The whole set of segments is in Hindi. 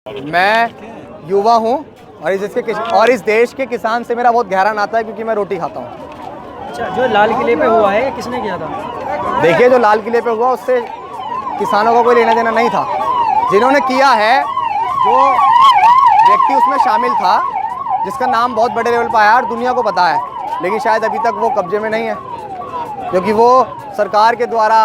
मैं युवा हूँ और इस देश के किसान से मेरा बहुत गहरा नाता है क्योंकि मैं रोटी खाता हूँ। अच्छा, जो लाल किले पे हुआ है किसने किया था? देखिए, जो लाल किले पे हुआ उससे किसानों का कोई लेना देना नहीं था। जिन्होंने किया है, जो व्यक्ति उसमें शामिल था, जिसका नाम बहुत बड़े लेवल पर आया और दुनिया को पता है, लेकिन शायद अभी तक वो कब्जे में नहीं है, क्योंकि वो सरकार के द्वारा,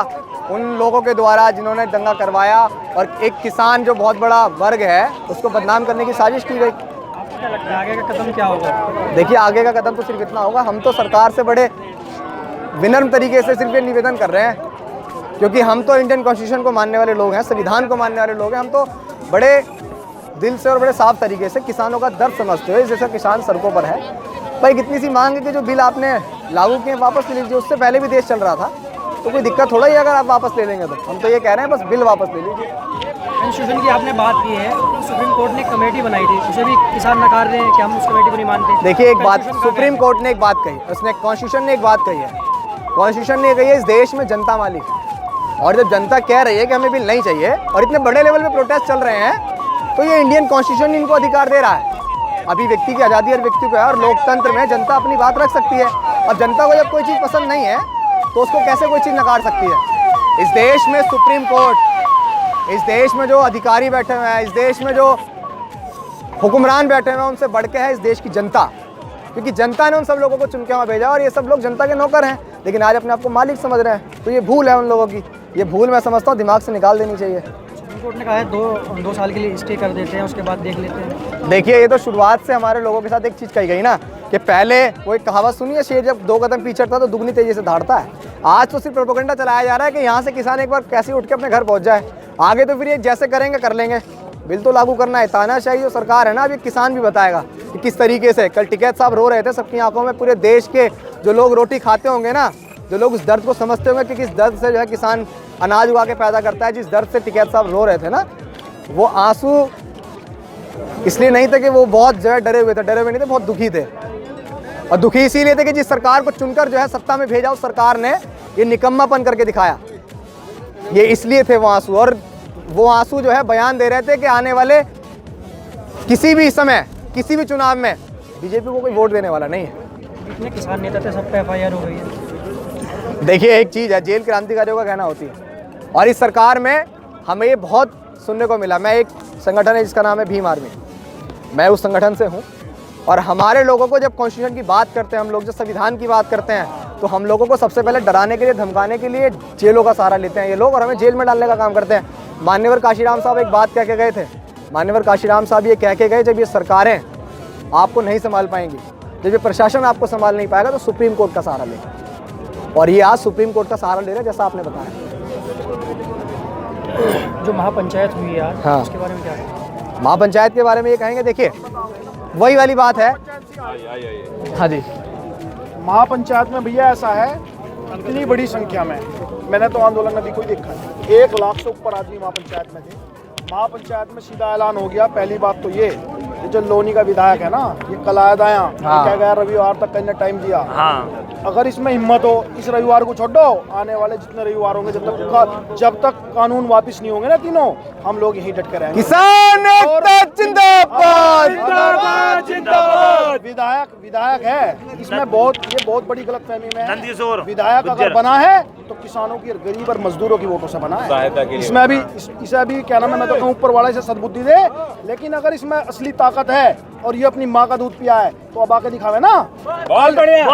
उन लोगों के द्वारा जिन्होंने दंगा करवाया और एक किसान जो बहुत बड़ा वर्ग है उसको बदनाम करने की साजिश की गई। क्या लगता है आगे का कदम क्या होगा? देखिए, आगे का कदम तो सिर्फ इतना होगा, हम तो सरकार से बड़े विनम्र तरीके से सिर्फ ये निवेदन कर रहे हैं, क्योंकि हम तो इंडियन कॉन्स्टिट्यूशन को मानने वाले लोग हैं, संविधान को मानने वाले लोग हैं। हम तो बड़े दिल से और बड़े साफ तरीके से किसानों का दर्द समझते हुए, जैसा किसान सड़कों पर है, भाई कितनी सी मांग है कि जो बिल आपने लागू किए वापस ले लीजिए। उससे पहले भी देश चल रहा था, तो कोई दिक्कत थोड़ा ही अगर आप वापस ले लेंगे तो। हम तो ये कह रहे हैं बस बिल वापस ले लीजिए। कॉन्स्टिट्यूशन की आपने बात की है, तो सुप्रीम कोर्ट ने एक कमेटी बनाई थी, उसे भी किसान नकार रहे हैं कि हम उस कमेटी को नहीं मानते। देखिए, एक बात, सुप्रीम कोर्ट ने एक बात कही, उसने कॉन्स्टिट्यूशन ने एक बात कही है। कॉन्स्टिट्यूशन ने कही है इस देश में जनता मालिक है, और जब जनता कह रही है कि हमें बिल नहीं चाहिए और इतने बड़े लेवल पे प्रोटेस्ट चल रहे हैं, तो ये इंडियन कॉन्स्टिट्यूशन इनको अधिकार दे रहा है। अभिव्यक्ति की आज़ादी हर व्यक्ति को है, और लोकतंत्र में जनता अपनी बात रख सकती है। अब जनता को जब कोई चीज़ पसंद नहीं है तो उसको कैसे कोई चीज़ नकार सकती है? इस देश में सुप्रीम कोर्ट, इस देश में जो अधिकारी बैठे हुए हैं, इस देश में जो हुक्मरान बैठे हुए हैं, उनसे बढ़ के है इस देश की जनता, क्योंकि जनता ने उन सब लोगों को चुन के वहाँ भेजा और ये सब लोग जनता के नौकर हैं, लेकिन आज अपने आप को मालिक समझ रहे हैं। तो ये भूल है उन लोगों की, ये भूल मैं समझता हूँ दिमाग से निकाल देनी चाहिए। सुप्रीम कोर्ट ने कहा है दो साल के लिए स्टे कर देते हैं, उसके बाद देख लेते हैं। देखिए, ये तो शुरुआत से हमारे लोगों के साथ एक चीज़ कही गई ना, कि पहले वो एक कहावत सुनी है, शेर जब 2 कदम पीछे हटता तो दुगनी तेजी से दौड़ता है। आज तो सिर्फ प्रोपेगेंडा चलाया जा रहा है कि यहाँ से किसान एक बार कैसे उठ के अपने घर पहुँच जाए। आगे तो फिर ये जैसे करेंगे कर लेंगे। बिल तो लागू करना है, तानाशाही जो सरकार है ना, अब ये किसान भी बताएगा कि किस तरीके से। कल टिकैत साहब रो रहे थे सबकी आंखों में, पूरे देश के जो लोग रोटी खाते होंगे ना, जो लोग उस दर्द को समझते होंगे कि किस दर्द से जो है किसान अनाज उगा के पैदा करता है, जिस दर्द से टिकैत साहब रो रहे थे ना, वो आंसू इसलिए नहीं थे कि वो बहुत जो है डरे हुए थे, डरे हुए नहीं थे, बहुत दुखी थे। और दुखी इसीलिए थे कि जिस सरकार को चुनकर जो है सत्ता में भेजा, उस सरकार ने ये निकम्मापन करके दिखाया। ये इसलिए थे वो आंसू, और वो आंसू जो है बयान दे रहे थे कि आने वाले किसी भी समय, किसी भी चुनाव में बीजेपी को कोई वोट देने वाला नहीं है। जितने किसान नेता थे सब पे FIR हो गई है। देखिए, एक चीज़ है, जेल क्रांतिकारियों का कहना होती है, और इस सरकार में हमें ये बहुत सुनने को मिला। मैं एक संगठन है जिसका नाम है भीम आर्मी, मैं उस संगठन से हूँ, और हमारे लोगों को जब कॉन्स्टिट्यूशन की बात करते हैं, हम लोग जब संविधान की बात करते हैं, तो हम लोगों को सबसे पहले डराने के लिए, धमकाने के लिए जेलों का सहारा लेते हैं ये लोग, और हमें जेल में डालने का काम करते हैं। मान्यवर काशीराम साहब एक बात कह के गए थे, मान्यवर काशीराम साहब ये कह के गए, जब ये सरकारें आपको नहीं संभाल पाएंगी, जब ये प्रशासन आपको संभाल नहीं पाएगा, तो सुप्रीम कोर्ट का सहारा लेगा। और ये आज सुप्रीम कोर्ट का सहारा ले रहे हैं, जैसा आपने बताया। जो महापंचायत हुई है आज, हाँ, उसके बारे में क्या है? महापंचायत के बारे में ये कहेंगे, देखिए वही वाली बात है। हाँ जी, महापंचायत में भैया ऐसा है, इतनी बड़ी संख्या में, मैंने तो आंदोलन अभी कोई देखा नहीं, 1 लाख से ऊपर आदमी महापंचायत में थे। महापंचायत में सीधा ऐलान हो गया। पहली बात तो ये जो लोनी का विधायक है ना, ये कलायद आया, क्या गया, रविवार तक कहने टाइम दिया। हाँ, अगर इसमें हिम्मत हो, इस रविवार को छोड़ो, आने वाले जितने रविवार होंगे, जब तक कानून वापिस नहीं होंगे ना तीनों, हम लोग यहीं डट कर रहेंगे। किसान एकता जिंदाबाद, विधायक है, इसमें ये बहुत बड़ी गलतफहमी में है। विधायक अगर बना है तो किसानों की, गरीब और मजदूरों की वोटों से बना है। इसमें अभी इसे अभी क्या नाम है, मैं तो कहूँ ऊपर वाले से सद्बुद्धि दे, लेकिन अगर इसमें असली ताकत है और ये अपनी माँ का दूध पिया है, तो अब आके दिखावे ना। बहुत बढ़िया।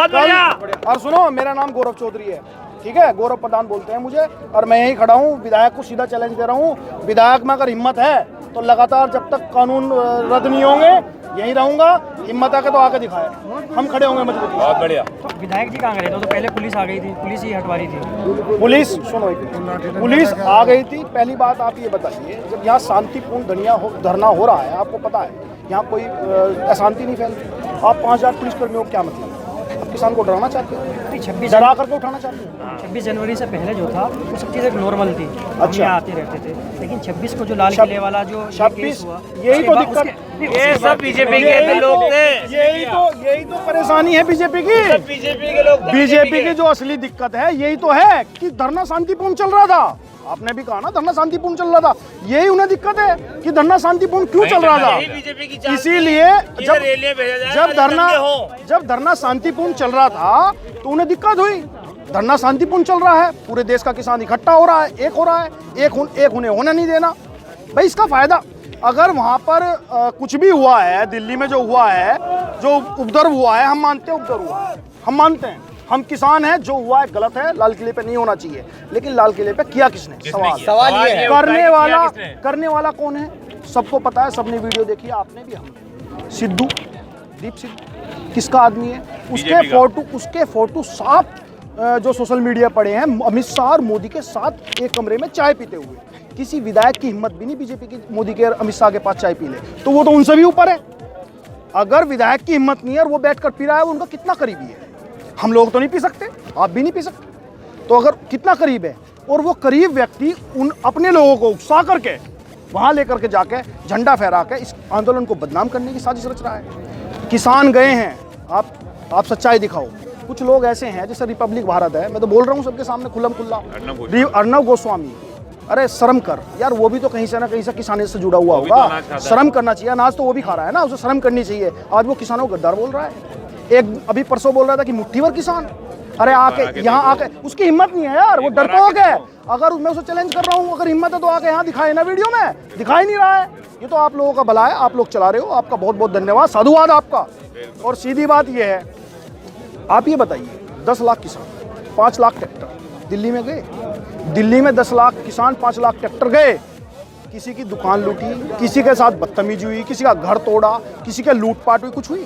और सुनो, मेरा नाम गौरव चौधरी है, ठीक है, गौरव प्रधान बोलते हैं मुझे, और मैं यही खड़ा हूँ, विधायक को सीधा चैलेंज दे रहा हूँ। विधायक में अगर हिम्मत है तो लगातार जब तक कानून रद्द नहीं होंगे यही रहूंगा। हिम्मत आके तो आके दिखाए, हम खड़े होंगे मजबूती। बहुत बढ़िया। तो विधायक जी कहाँ गए थे? तो पहले पुलिस आ गई थी, पुलिस ही हटवा रही थी। पुलिस, सुनो, पुलिस आ गई थी। पहली बात आप ये बताइए, जब यहाँ शांतिपूर्ण धरना हो रहा है, आपको पता है यहाँ कोई अशांति नहीं फैलती, आप 5000 पुलिसकर्मियों को क्या मतलब? अब किसान को डराना चाहते हैं, 26 डरा करके उठाना चाहते हैं। 26 जनवरी से पहले जो था वो सब चीज़ एक नॉर्मल थी, अच्छा, आते रहते थे, लेकिन 26 को जो लाल किले वाला जो 26, यही तो दिक्कत, ये सब बीजेपी के लोग थे। यही तो परेशानी है बीजेपी की। बीजेपी के लोग, बीजेपी की जो असली दिक्कत है यही तो है कि धरना शांतिपूर्ण चल रहा था। आपने भी कहा ना धरना शांतिपूर्ण चल रहा था, यही उन्हें दिक्कत है कि धरना शांतिपूर्ण क्यों चल रहा था। इसीलिए जब धरना शांतिपूर्ण चल रहा था तो उन्हें दिक्कत हुई। धरना शांतिपूर्ण चल रहा है, पूरे देश का किसान इकट्ठा हो रहा है, एक हो रहा है, एक उन्हें होने नहीं देना। भाई इसका फायदा, अगर वहां पर कुछ भी हुआ है, दिल्ली में जो हुआ है, जो उपद्रव हुआ है, हम मानते हैं उपद्रव हुआ है, हम मानते हैं, हम किसान हैं, जो हुआ है गलत है, लाल किले पे नहीं होना चाहिए। लेकिन लाल किले पे किया किसने? सवाल ये है, करने वाला कौन है? सबको पता है, सबने वीडियो देखी है, आपने भी, हमने। सिद्धू, दीप सिद्धू किसका आदमी है? उसके फोटो साफ जो सोशल मीडिया पड़े हैं, अमित शाह और मोदी के साथ एक कमरे में चाय पीते हुए। किसी विधायक की हिम्मत भी नहीं बीजेपी की मोदी के और अमित शाह के पास चाय पी ले, तो वो तो उनसे भी ऊपर है। अगर विधायक की हिम्मत नहीं है और वो बैठकर पी रहा है, वो उनका कितना करीबी है? हम लोग तो नहीं पी सकते, आप भी नहीं पी सकते, तो अगर कितना करीब है, और वो करीब व्यक्ति उन अपने लोगों को उकसा करके वहां लेकर के जाके झंडा फहरा के इस आंदोलन को बदनाम करने की साजिश रच रहा है। किसान गए हैं, आप सच्चाई दिखाओ। कुछ लोग ऐसे हैं, जैसे रिपब्लिक भारत है, मैं तो बोल रहा हूँ सबके सामने खुल्लम खुल्ला, अर्नब गोस्वामी, अरे शर्म कर यार, वो भी तो कहीं से ना कहीं से किसानी से जुड़ा हुआ होगा, शर्म करना चाहिए। अनाज तो वो भी खा रहा है ना, उसे शर्म करनी चाहिए। आज वो किसानों को गद्दार बोल रहा है। एक अभी परसों बोल रहा था कि मुट्ठी भर किसान, अरे आके यहाँ आके, उसकी हिम्मत नहीं है यार, वो डरपोक है। अगर मैं उसे चैलेंज कर रहा हूँ, अगर हिम्मत है तो आके यहाँ दिखाए ना, वीडियो में दिखाई नहीं रहा है। ये तो आप लोगों का भला है, आप लोग चला रहे हो, आपका बहुत बहुत धन्यवाद, साधुवाद आपका। और सीधी बात ये है, आप ये बताइए, 10 लाख किसान, 5 लाख ट्रैक्टर दिल्ली में गए, दिल्ली में 10 लाख किसान, 5 लाख ट्रैक्टर गए, किसी की दुकान लूटी, किसी के साथ बदतमीजी हुई, किसी का घर तोड़ा, किसी के लूटपाट हुई, कुछ हुई?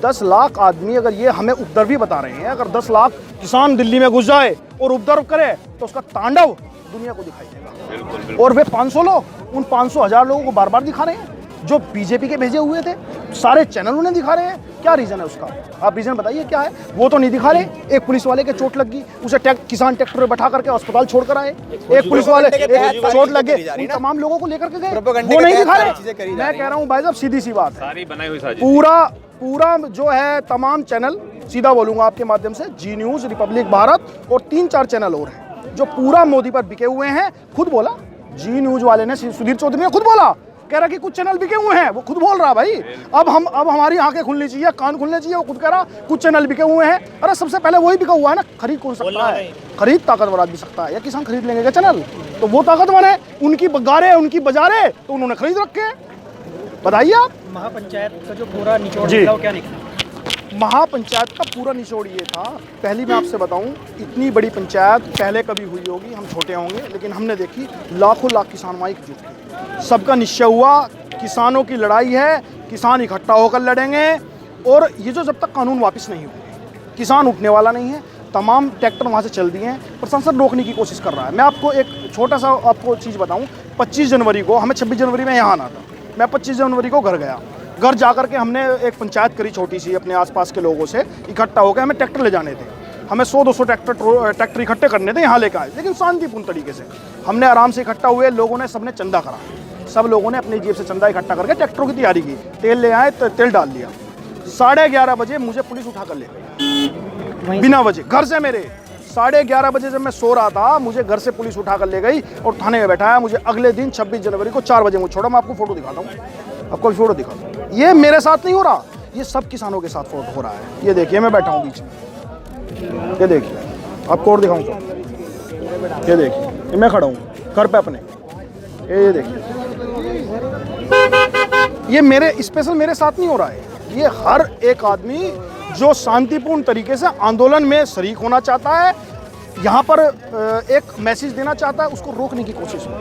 10 लाख आदमी, अगर ये हमें उपद्रवी बता रहे हैं, अगर 10 लाख किसान दिल्ली में घुस जाए और उपद्रव करे, तो उसका तांडव दुनिया को दिखाई देगा। और वे 500 लोग, उन 500,000 लोगों को बार बार दिखा रहे हैं, जो बीजेपी के भेजे हुए थे, सारे चैनल उन्हें दिखा रहे हैं। क्या रीजन है उसका? आप रीजन बताइए क्या है? वो तो नहीं दिखा रहे। एक पुलिस वाले के चोट लग गई, उसे किसान ट्रैक्टर में बैठा करके अस्पताल छोड़कर आए। एक पुलिस वाले चोट लग गई, उन तमाम लोगों को लेकर के गए, वो नहीं दिखा रहे। मैं कह रहा हूँ भाई साहब, सीधी सी बात है, पूरा जो है तमाम चैनल, सीधा बोलूंगा आपके माध्यम से, जी न्यूज, रिपब्लिक भारत और 3-4 चैनल और हैं जो पूरा मोदी पर बिके हुए हैं। खुद बोला जी न्यूज वाले ने, सुधीर चौधरी ने खुद बोला, कह रहा कि कुछ चैनल बिके हुए हैं, वो खुद बोल रहा भाई। अब हमारी आंखें खुलनी चाहिए, कान खुलने चाहिए। वो खुद कह रहा कुछ चैनल बिके हुए हैं। अरे सबसे पहले वही बिका हुआ है ना, खरीद कौन सकता है? खरीद ताकतवर आदमी सकता है, या किसान खरीद लेंगे क्या चैनल? तो वो ताकतवर है, उनकी गारे, उनकी बजारे तो उन्होंने खरीद रखे हैं। बताइए आप। महापंचायत का जो पूरा निचोड़ निकला, वो क्या निकला? महापंचायत का पूरा निचोड़ ये था, पहली मैं आपसे बताऊं, इतनी बड़ी पंचायत पहले कभी हुई होगी, हम छोटे होंगे, लेकिन हमने देखी लाखों लाख किसान वहाँ एकजुट थे। सबका निश्चय हुआ, किसानों की लड़ाई है, किसान इकट्ठा होकर लड़ेंगे, और ये जो जब तक कानून वापस नहीं होंगे, किसान उठने वाला नहीं है। तमाम ट्रैक्टर वहाँ से चल दिए हैं, प्रशासन रोकने की कोशिश कर रहा है। मैं आपको एक छोटा सा आपको चीज़ बताऊँ, 25 जनवरी को, हमें 26 जनवरी में यहाँ आना था, मैं 25 जनवरी को घर गया। घर जाकर के हमने एक पंचायत करी छोटी सी, अपने आसपास के लोगों से इकट्ठा होकर हमें ट्रैक्टर ले जाने थे। हमें 100-200 ट्रैक्टर इकट्ठे करने थे, यहाँ लेकर आए, लेकिन शांतिपूर्ण तरीके से हमने आराम से इकट्ठा हुए। लोगों ने, सबने चंदा करा, सब लोगों ने अपनी जेब से चंदा इकट्ठा करके ट्रैक्टरों की तैयारी की, तेल ले आए, तेल डाल दिया। 11:30 बजे मुझे पुलिस उठा कर ले गई बिना वजह घर से। मेरे 11:30 बजे जब मैं सो रहा था, मुझे घर से पुलिस उठा कर ले गई और थाने में बैठाया। मुझे अगले दिन 26 जनवरी को 4 बजे मुझे छोड़ा। मैं आपको फोटो दिखाता हूँ, आपको फोटो दिखाता हूँ। ये मेरे साथ नहीं हो रहा, ये सब किसानों के साथ फोटो हो रहा है। ये देखिए, मैं बैठा हूँ बीच में, ये देखिए, आपको और दिखाऊँ तो ये देखिए, मैं खड़ा हूँ घर पे अपने, ये देखिए, ये मेरे स्पेशल मेरे साथ नहीं हो रहा है। ये हर एक आदमी जो शांतिपूर्ण तरीके से आंदोलन में शरीक होना चाहता है, यहाँ पर एक मैसेज देना चाहता है, उसको रोकने की कोशिश हो।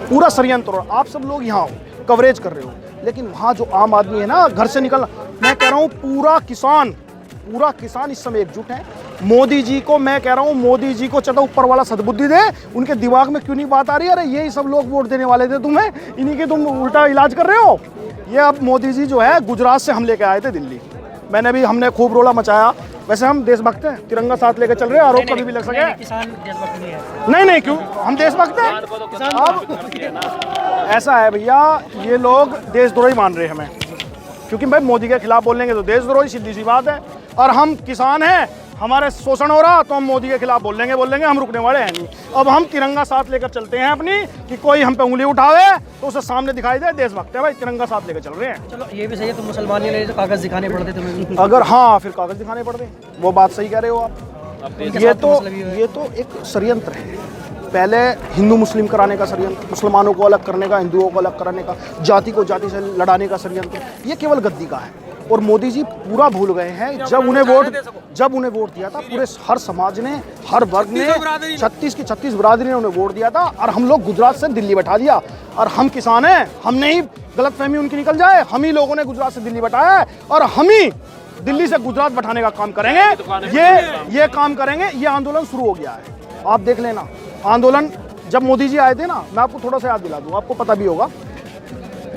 पूरा षड्यंत्र। आप सब लोग यहाँ हो, कवरेज कर रहे हो, लेकिन वहाँ जो आम आदमी है ना, घर से निकलना, मैं कह रहा हूँ पूरा किसान इस समय एकजुट है। मोदी जी को मैं कह रहा हूँ, मोदी जी को चलो ऊपर वाला सद्बुद्धि दे, उनके दिमाग में क्यों नहीं बात आ रही है, अरे यही सब लोग वोट देने वाले थे तुम्हें, इन्हीं के तुम उल्टा इलाज कर रहे हो। ये अब मोदी जी जो है गुजरात से हम लेके आए थे दिल्ली, हमने खूब रोला मचाया। वैसे हम देशभक्त हैं, तिरंगा साथ लेकर चल रहे हैं, आरोप कभी भी लग सके। किसान देशभक्त नहीं है। नहीं, क्यों, हम देशभक्त हैं। अब ऐसा है भैया, ये लोग देशद्रोही मान रहे हैं हमें। क्योंकि भाई मोदी के खिलाफ बोलेंगे तो देशद्रोही, सीधी सी बात है। और हम किसान हैं, हमारे शोषण हो रहा तो हम मोदी के खिलाफ बोलेंगे, हम रुकने वाले हैं नहीं। अब हम तिरंगा साथ लेकर चलते हैं अपनी, कि कोई हम पे उंगली उठावे तो उसे सामने दिखाई दे देशभक्त है भाई, तिरंगा साथ लेकर चल रहे हैं। चलो ये भी सही है, तुम मुसलमान नहीं रहे तो कागज दिखाने पड़ते तुम्हें। अगर हाँ, फिर कागज दिखाने पड़ते, वो बात सही कह रहे हो आप। ये तो एक षड्यंत्र है, पहले हिंदू मुस्लिम कराने का षड्यंत्र, मुसलमानों को अलग करने का, हिंदुओं को अलग कराने का, जाति को जाति से लड़ाने का षड्यंत्र, ये केवल गद्दी का है। और मोदी जी पूरा भूल गए हैं, जब उन्हें वोट दिया था, पूरे हर समाज ने, हर वर्ग ने, 36 की 36 बिरादरी ने उन्हें वोट दिया था, और हम लोग गुजरात से दिल्ली बैठा दिया। और हम किसान हैं, हमने ही गलतफहमी उनकी निकल जाए, हम ही लोगों ने गुजरात से दिल्ली बैठाया है, और हम ही दिल्ली से गुजरात बैठाने का काम करेंगे। ये काम करेंगे, ये आंदोलन शुरू हो गया है। आप देख लेना, आंदोलन जब मोदी जी आए थे ना, मैं आपको थोड़ा सा याद दिला दूं, आपको पता भी होगा,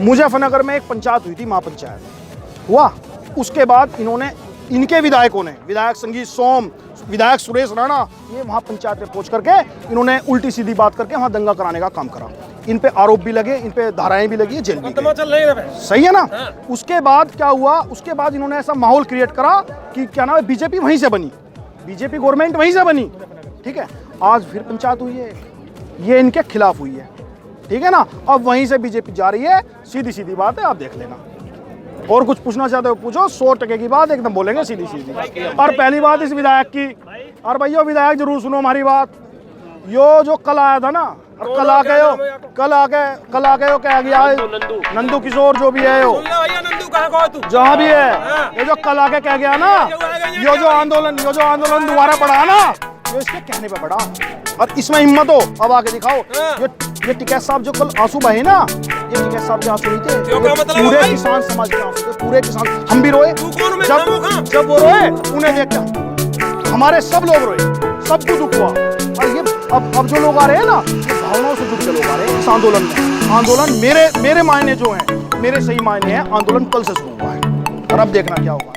मुजफ्फरनगर में एक पंचायत हुई थी, महापंचायत हुआ। उसके बाद इनके विधायकों ने, विधायक संगीत सोम, विधायक सुरेश राणा, ये वहाँ पंचायत में पहुँच करके इन्होंने उल्टी सीधी बात करके वहाँ दंगा कराने का काम करा। इन पे आरोप भी लगे, इन पे धाराएं भी लगी, जेल भी गए। सही है ना। उसके बाद क्या हुआ, उसके बाद इन्होंने ऐसा माहौल क्रिएट करा कि क्या नाम है, बीजेपी वहीं से बनी, बीजेपी गवर्नमेंट वहीं से बनी, ठीक है। आज फिर पंचायत हुई है, ये इनके खिलाफ हुई है, ठीक है ना। अब वहीं से बीजेपी जा रही है, सीधी सीधी बात है, आप देख लेना। और कुछ पूछना चाहते हो पूछो, 100% की बात एकदम बोलेंगे, सीधी सीधी। और पहली बात इस विधायक की, और भैया विधायक जरूर सुनो हमारी बात, यो जो कल आया था ना, और कल आके यो कह गया नंदू किशोर जो भी है, यो जहाँ भी है, ये जो कल आके कह गया ना, यो जो आंदोलन दोबारा पड़ा ना, जो इसके कहने पे पड़ा। और इसमें हिम्मत हो, अब आके दिखाओ। ये टिकैत साहब जो कल आंसू बहे ना, ये टिकैत साहब के आंसू नहीं थे, पूरे किसान समाज के आंसू थे, पूरे किसान। हम भी रोए जब वो रोए, उन्हें देख कर हमारे सब लोग रोए, सबको दुख हुआ। और ये अब जो लोग आ रहे हैं ना, ये भावनाओं से जुड़ के लोग आ रहे हैं इस आंदोलन में। आंदोलन मेरे मायने जो हैं, मेरे सही मायने हैं, आंदोलन कल से शुरू हुआ है, और अब देखना क्या होगा।